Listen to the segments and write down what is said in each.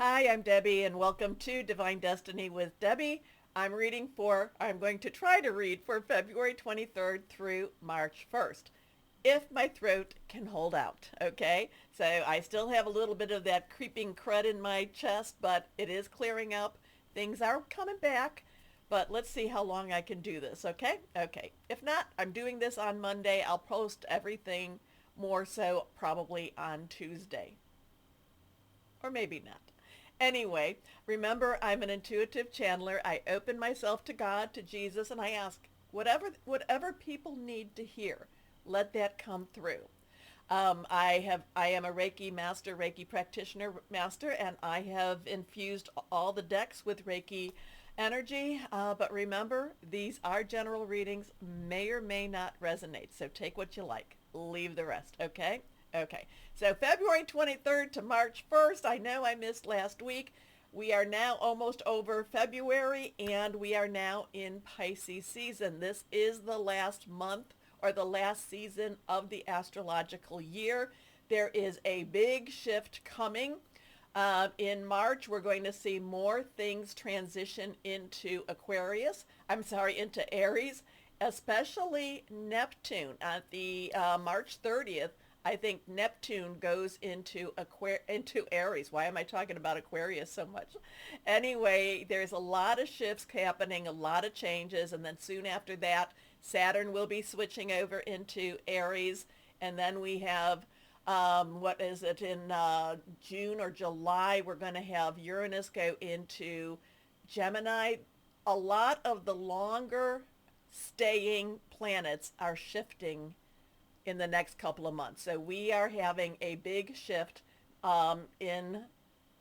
Hi, I'm Debbie, and welcome to Divine Destiny with Debbie. I'm going to try to read for February 23rd through March 1st, if my throat can hold out, okay? So I still have a little bit of that creeping crud in my chest, but it is clearing up. Things are coming back, but let's see how long I can do this, okay? Okay. If not, I'm doing this on Monday. I'll post everything more so probably on Tuesday, or maybe not. Anyway, remember, I'm an intuitive channeler. I open myself to God, to Jesus, and I ask whatever people need to hear, let that come through. I am a Reiki master, Reiki practitioner master, and I have infused all the decks with Reiki energy. But remember, these are general readings, may or may not resonate. So take what you like, leave the rest. Okay. Okay. So February 23rd to March 1st. I know I missed last week. We are now almost over February, and we are now in Pisces season. This is the last month or the last season of the astrological year. There is a big shift coming. In March, we're going to see more things transition into into Aries, especially Neptune. At the March 30th, I think Neptune goes into Aries. Why am I talking about Aquarius so much? Anyway, there's a lot of shifts happening, a lot of changes, and then soon after that, Saturn will be switching over into Aries, and then we have what is it in June or July? We're going to have Uranus go into Gemini. A lot of the longer staying planets are shifting in the next couple of months. So we are having a big shift in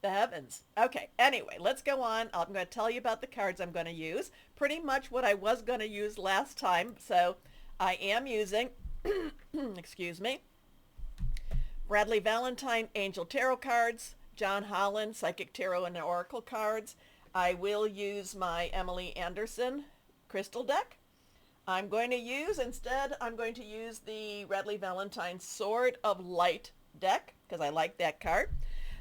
the heavens. Okay, anyway, let's go on. I'm going to tell you about the cards I'm going to use. Pretty much what I was going to use last time. So I am using, excuse me, Bradley Valentine Angel Tarot cards, John Holland Psychic Tarot and Oracle cards. I will use my Emily Anderson crystal deck. I'm going to use the Bradley Valentine Sword of Light deck because I like that card.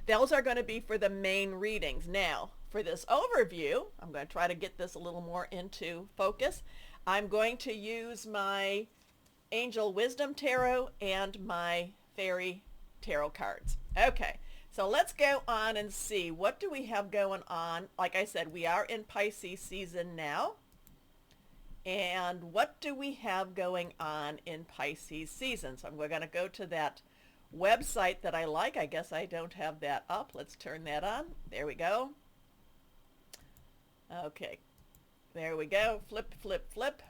Those are going to be for the main readings. Now, for this overview, I'm going to try to get this a little more into focus. I'm going to use my Angel Wisdom Tarot and my Fairy Tarot cards. Okay, so let's go on and see what do we have going on. Like I said, we are in Pisces season now. And what do we have going on in Pisces season? So we're going to go to that website that I like. I guess I don't have that up. Let's turn that on. There we go. Okay. There we go. Flip, flip, flip.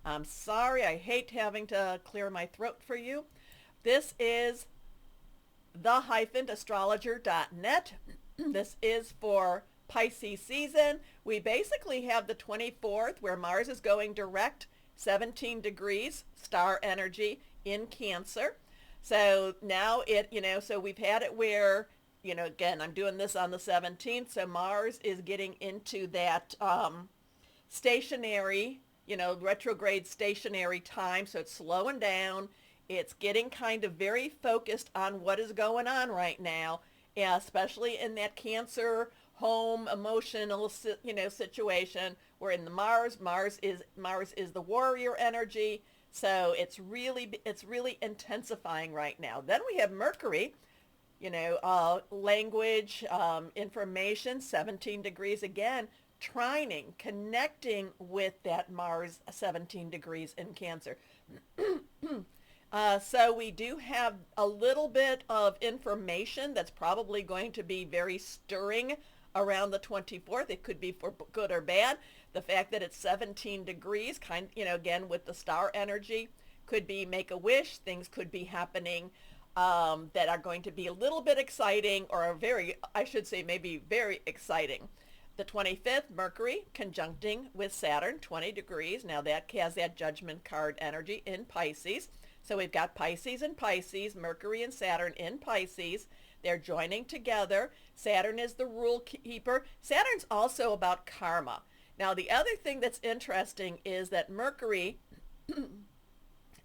I'm sorry. I hate having to clear my throat for you. This is the-astrologer.net. This is for Pisces season. We basically have the 24th where Mars is going direct, 17 degrees star energy in Cancer. So now so we've had it where, again, I'm doing this on the 17th. So Mars is getting into that stationary, retrograde stationary time. So it's slowing down. It's getting kind of very focused on what is going on right now, especially in that Cancer home emotional situation. We're in the Mars is the warrior energy, so it's really intensifying right now. Then we have Mercury, language, information, 17 degrees again, trining, connecting with that Mars 17 degrees in Cancer. So we do have a little bit of information that's probably going to be very stirring around the 24th. It could be for good or bad. The fact that it's 17 degrees, again, with the star energy, could be make a wish. Things could be happening that are going to be a little bit exciting, or maybe very exciting. The 25th, Mercury conjuncting with Saturn, 20 degrees. Now that has that judgment card energy in Pisces. So we've got Pisces and Pisces, Mercury and Saturn in Pisces. They're joining together. Saturn is the rule keeper. Saturn's also about karma. Now, the other thing that's interesting is that Mercury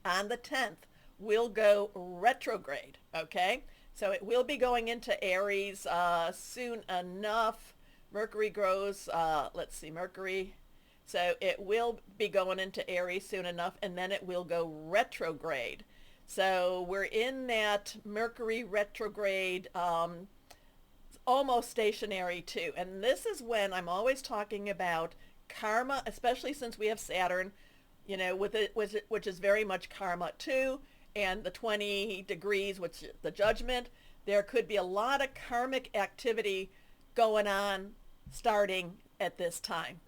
on the 10th will go retrograde, okay? So it will be going into Aries soon enough. Mercury grows, let's see, Mercury. So it will be going into Aries soon enough, and then it will go retrograde. So we're in that Mercury retrograde, almost stationary too. And this is when I'm always talking about karma, especially since we have Saturn, with it, which is very much karma too, and the 20 degrees, which is the judgment. There could be a lot of karmic activity going on starting at this time.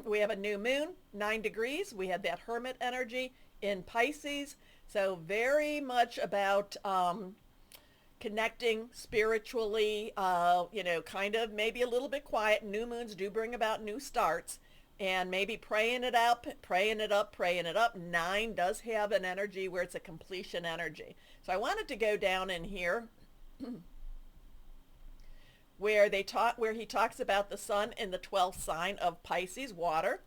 We have a new moon, 9 degrees. We have that hermit energy in Pisces. So very much about connecting spiritually, kind of maybe a little bit quiet. New moons do bring about new starts, and maybe praying it up, praying it up, praying it up. 9 does have an energy where it's a completion energy. So I wanted to go down in here where he talks about the sun in the 12th sign of Pisces, water,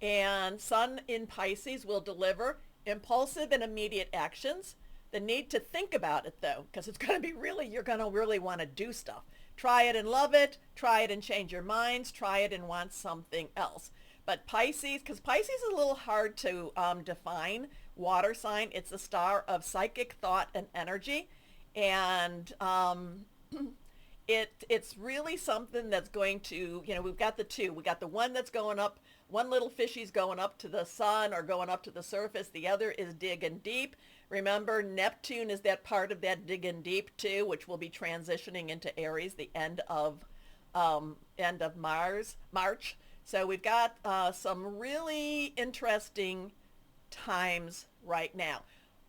and sun in Pisces will deliver impulsive and immediate actions. The need to think about it though, because it's going to be you're going to really want to do stuff. Try it and love it. Try it and change your minds. Try it and want something else. But Pisces, because Pisces is a little hard to define, water sign, it's a star of psychic thought and energy. And it's really something that's going to, we've got the two. We got the one that's going up, one little fishy's going up to the sun or going up to the surface. The other is digging deep. Remember, Neptune is that part of that digging deep too, which will be transitioning into Aries the end of March. So we've got some really interesting times right now.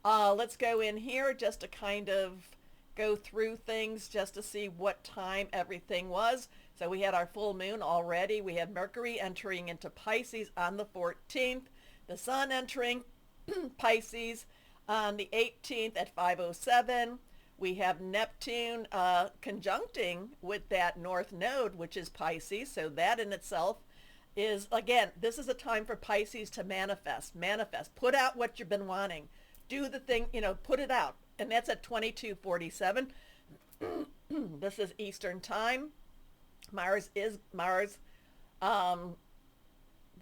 Let's go in here just to kind of go through things just to see what time everything was. So we had our full moon already. We had Mercury entering into Pisces on the 14th. The sun entering Pisces on the 18th at 5:07. We have Neptune conjuncting with that north node, which is Pisces. So that in itself is, again, this is a time for Pisces to manifest, put out what you've been wanting, do the thing, put it out. And that's at 22:47. This is Eastern time. Mars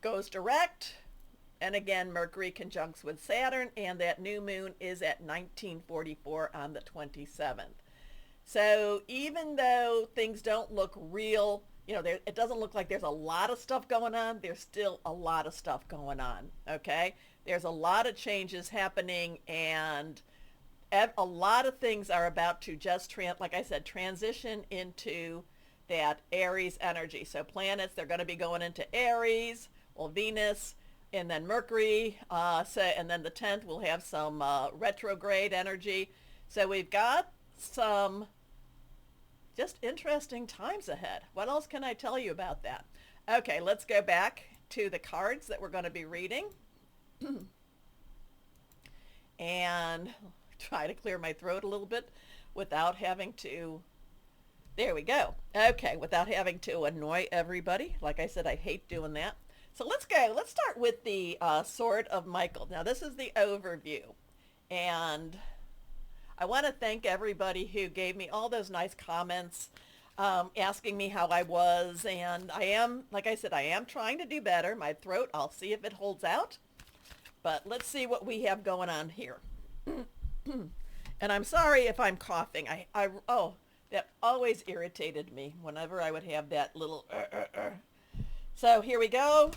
goes direct. And again, Mercury conjuncts with Saturn, and that new moon is at 1944 on the 27th. So even though things don't look real, it doesn't look like there's a lot of stuff going on, there's still a lot of stuff going on, okay? There's a lot of changes happening, and a lot of things are about to just, like I said, transition into that Aries energy. So planets, they're going to be going into Aries, well, Venus, and then Mercury, and then the 10th we'll have some retrograde energy. So we've got some just interesting times ahead. What else can I tell you about that? Okay, let's go back to the cards that we're going to be reading. And try to clear my throat a little bit without having to, there we go. Okay, without having to annoy everybody. Like I said, I hate doing that. So let's go. Let's start with the Sword of Michael. Now this is the overview. And I want to thank everybody who gave me all those nice comments, asking me how I was. And I am, like I said, I am trying to do better. My throat, I'll see if it holds out. But let's see what we have going on here. And I'm sorry if I'm coughing. That always irritated me whenever I would have that little So here we go.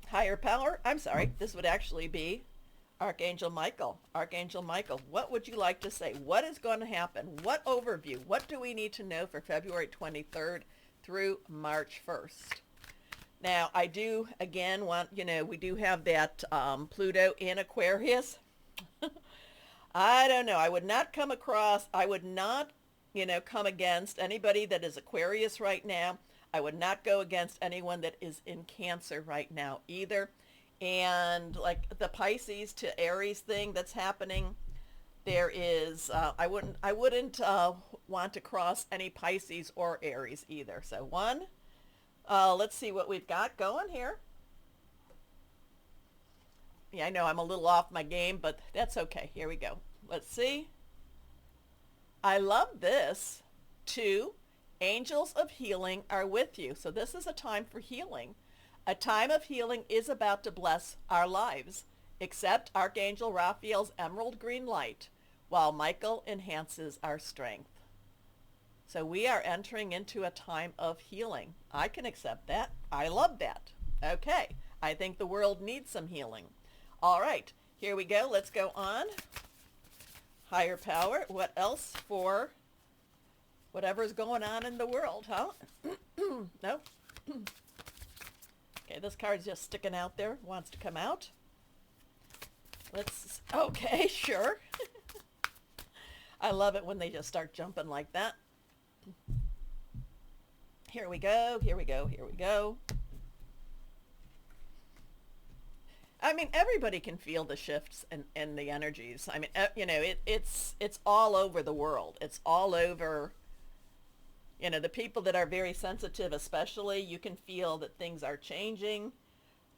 Higher power. I'm sorry. This would actually be Archangel Michael. Archangel Michael, what would you like to say? What is going to happen? What overview? What do we need to know for February 23rd through March 1st? Now, I do, again, we do have that Pluto in Aquarius. I don't know. I would not come against anybody that is Aquarius right now. I would not go against anyone that is in Cancer right now either. And like the Pisces to Aries thing that's happening, there is, I wouldn't want to cross any Pisces or Aries either. So let's see what we've got going here. Yeah, I know I'm a little off my game, but that's okay. Here we go. Let's see. I love this. 2, angels of healing are with you. So this is a time for healing. A time of healing is about to bless our lives. Accept Archangel Raphael's emerald green light while Michael enhances our strength. So we are entering into a time of healing. I can accept that. I love that. Okay. I think the world needs some healing. All right. Here we go. Let's go on. Higher power. What else for whatever's going on in the world, huh? No? Okay, this card's just sticking out there. Wants to come out. Okay, sure. I love it when they just start jumping like that. Here we go, here we go, here we go. I mean, everybody can feel the shifts and the energies. I mean, you know, it's all over the world. It's all over, you know, the people that are very sensitive especially, you can feel that things are changing.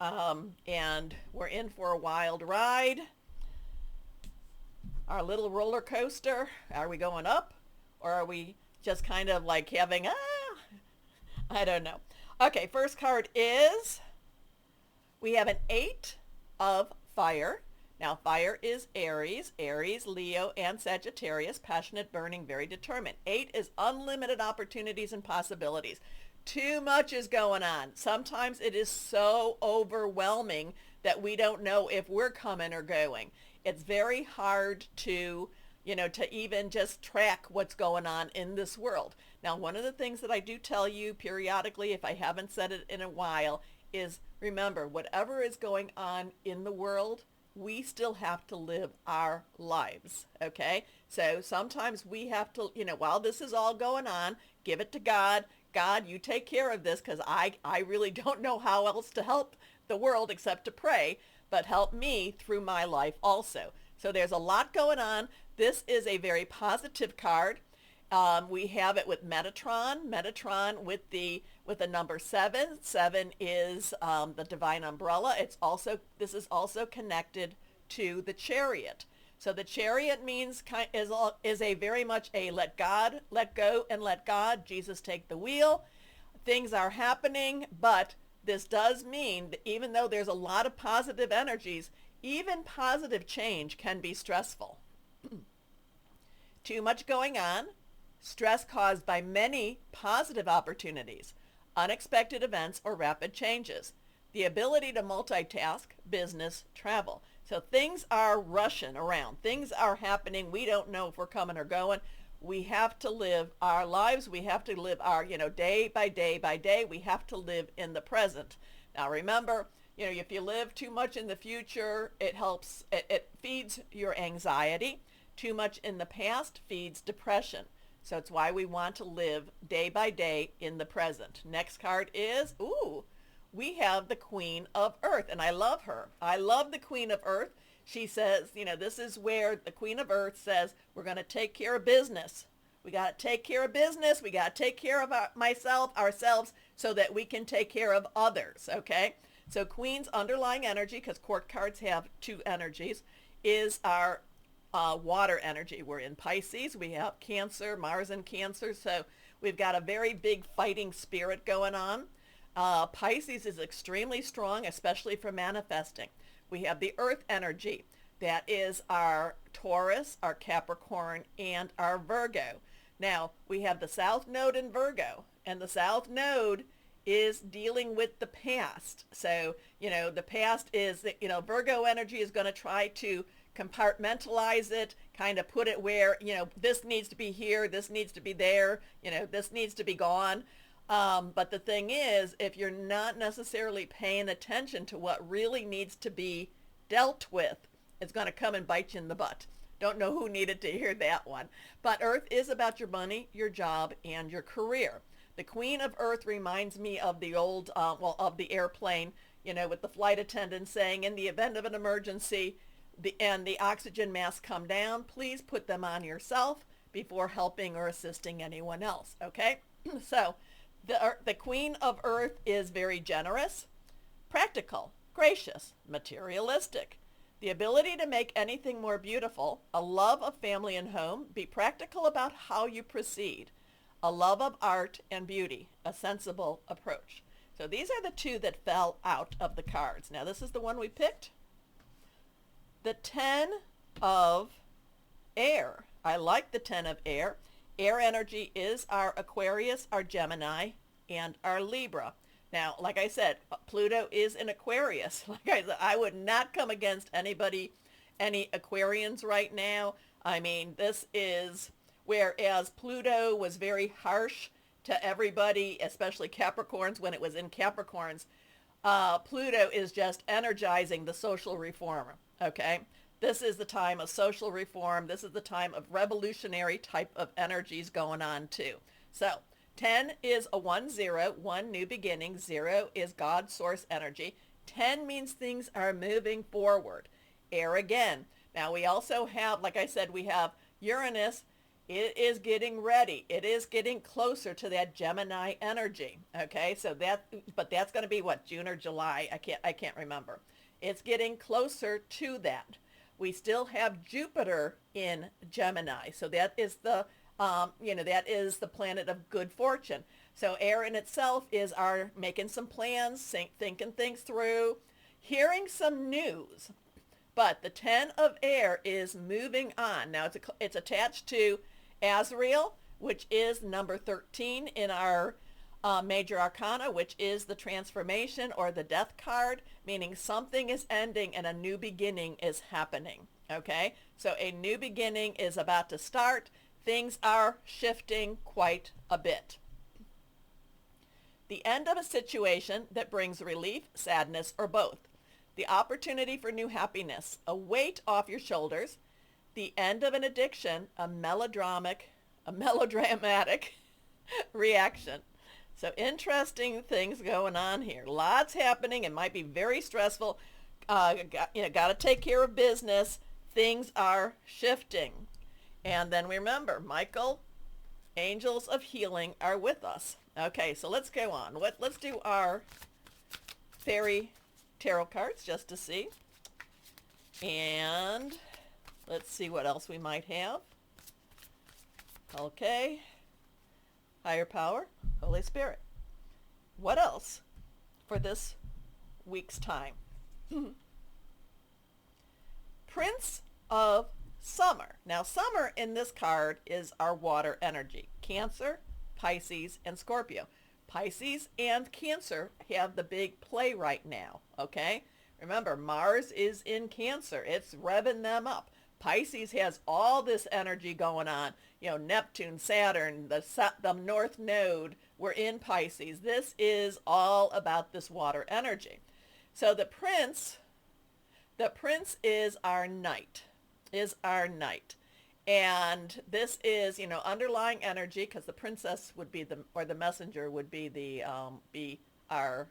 And we're in for a wild ride. Our little roller coaster, are we going up? Or are we just kind of like having, I don't know. Okay, first card is, we have an 8 of fire. Now, fire is Aries, Leo, and Sagittarius, passionate, burning, very determined. 8 is unlimited opportunities and possibilities. Too much is going on. Sometimes it is so overwhelming that we don't know if we're coming or going. It's very hard to, you know, to even just track what's going on in this world. Now, one of the things that I do tell you periodically, if I haven't said it in a while, is remember, whatever is going on in the world, we still have to live our lives, okay? So sometimes we have to, you know, while this is all going on, give it to God. God, you take care of this, because I really don't know how else to help the world except to pray, but help me through my life also. So there's a lot going on. This is a very positive card. We have it with Metatron with the number 7. 7 is the divine umbrella. This is also connected to the Chariot. So the Chariot means is a very much a let God, let go, and let God, Jesus take the wheel. Things are happening, but this does mean that even though there's a lot of positive energies, even positive change can be stressful. Too much going on, stress caused by many positive opportunities, unexpected events, or rapid changes. The ability to multitask, business, travel. So things are rushing around. Things are happening. We don't know if we're coming or going. We have to live our lives. We have to live our, you know, day by day by day. We have to live in the present. Now remember, you know, if you live too much in the future, it feeds your anxiety. Too much in the past feeds depression. So it's why we want to live day by day in the present. Next card is, we have the Queen of Earth, and I love her. I love the Queen of Earth. She says, you know, this is where the Queen of Earth says, we're going to take care of business. We got to take care of business. We got to take care of ourselves, so that we can take care of others, okay? So Queen's underlying energy, because court cards have 2 energies, is our water energy. We're in Pisces. We have Cancer, Mars in Cancer. So we've got a very big fighting spirit going on. Pisces is extremely strong, especially for manifesting. We have the earth energy. That is our Taurus, our Capricorn, and our Virgo. Now, we have the South Node in Virgo, and the South Node is dealing with the past. So, you know, the past is, you know, Virgo energy is going to try to compartmentalize it, kind of put it where, you know, this needs to be here, this needs to be there, you know, this needs to be gone. But the thing is, if you're not necessarily paying attention to what really needs to be dealt with, it's going to come and bite you in the butt. Don't know who needed to hear that one. But Earth is about your money, your job, and your career. The Queen of Earth reminds me of the old, of the airplane, you know, with the flight attendant saying, in the event of an emergency, the oxygen masks come down, please put them on yourself before helping or assisting anyone else, okay? So the Queen of Earth is very generous, practical, gracious, materialistic. The ability to make anything more beautiful, a love of family and home, be practical about how you proceed, a love of art and beauty, a sensible approach. So these are the two that fell out of the cards. Now this is the one we picked. The 10 of air. I like the 10 of air. Air energy is our Aquarius, our Gemini, and our Libra. Now, like I said, Pluto is in Aquarius. Like I said, I would not come against anybody, any Aquarians right now. I mean, this is, whereas Pluto was very harsh to everybody, especially Capricorns when it was in Capricorns, Pluto is just energizing the social reformer, okay? This is the time of social reform. This is the time of revolutionary type of energies going on too. So 10 is a 1-0, 1 new beginning, 0 is God source energy. 10 means things are moving forward. Air again. Now we also have, like I said, we have Uranus. It is getting ready. It is getting closer to that Gemini energy. Okay, so but that's going to be what, June or July? I can't remember. It's getting closer to that. We still have Jupiter in Gemini, so that is the that is the planet of good fortune. So air in itself is our making some plans, thinking things through, hearing some news. But the 10 of air is moving on. Now it's attached to Azrael, which is number 13 in our major arcana, which is the transformation or the death card, meaning something is ending and a new beginning is happening. Okay, so a new beginning is about to start. Things are shifting quite a bit. The end of a situation that brings relief, sadness, or both. The opportunity for new happiness, a weight off your shoulders. The end of an addiction, a melodramatic reaction. So interesting things going on here. Lots happening. It might be very stressful. Got to take care of business. Things are shifting. And then remember, Michael, angels of healing are with us. Okay, so let's go on. Let's do our fairy tarot cards just to see. And let's see what else we might have. Okay. Higher power, Holy Spirit. What else for this week's time? Prince of Summer. Now, summer in this card is our water energy. Cancer, Pisces, and Scorpio. Pisces and Cancer have the big play right now, okay? Remember, Mars is in Cancer. It's revving them up. Pisces has all this energy going on. You know, Neptune, Saturn, the North Node, we're in Pisces. This is all about this water energy. So the Prince is our knight. And this is, underlying energy, because the princess would be or the messenger would be our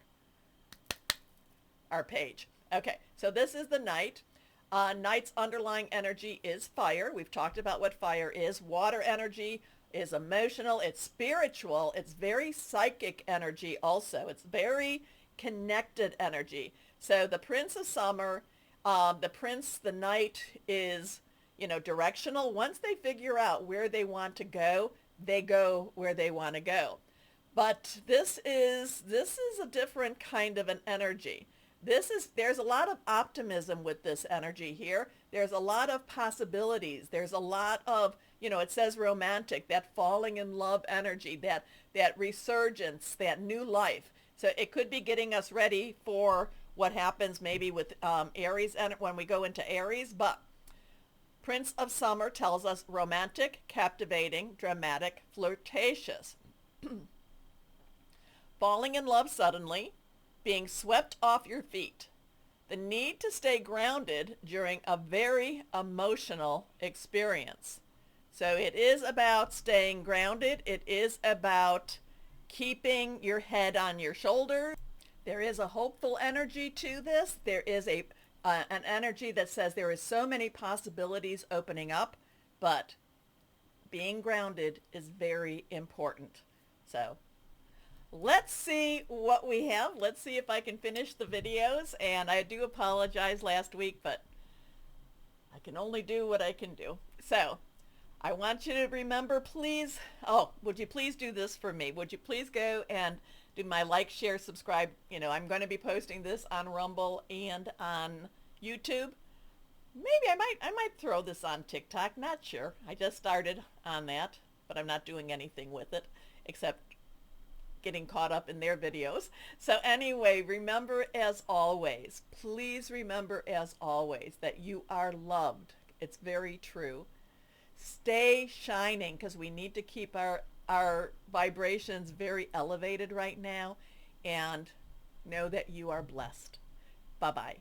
page. Okay, so this is the knight. Knight's underlying energy is fire. We've talked about what fire is. Water energy is emotional. It's spiritual. It's very psychic energy also. It's very connected energy. So the Prince of Summer, the knight is, directional. Once they figure out where they want to go, they go where they want to go. But this is a different kind of an energy. There's a lot of optimism with this energy here. There's a lot of possibilities. There's a lot of, it says romantic, that falling in love energy, that resurgence, that new life. So it could be getting us ready for what happens maybe with Aries and when we go into Aries. But Prince of Summer tells us romantic, captivating, dramatic, flirtatious. Falling in love suddenly, being swept off your feet. The need to stay grounded during a very emotional experience. So it is about staying grounded. It is about keeping your head on your shoulders. There is a hopeful energy to this. There is an energy that says there is so many possibilities opening up, but being grounded is very important. So let's see what we have. Let's see if I can finish the videos. And I do apologize last week, but I can only do what I can do. So I want you to remember, please, oh, would you please do this for me? Would you please go and do my like, share, subscribe? I'm going to be posting this on Rumble and on YouTube. Maybe I might throw this on TikTok, not sure. I just started on that, but I'm not doing anything with it except getting caught up in their videos. So anyway, remember as always, please remember as always that you are loved. It's very true. Stay shining because we need to keep our vibrations very elevated right now, and know that you are blessed. Bye-bye.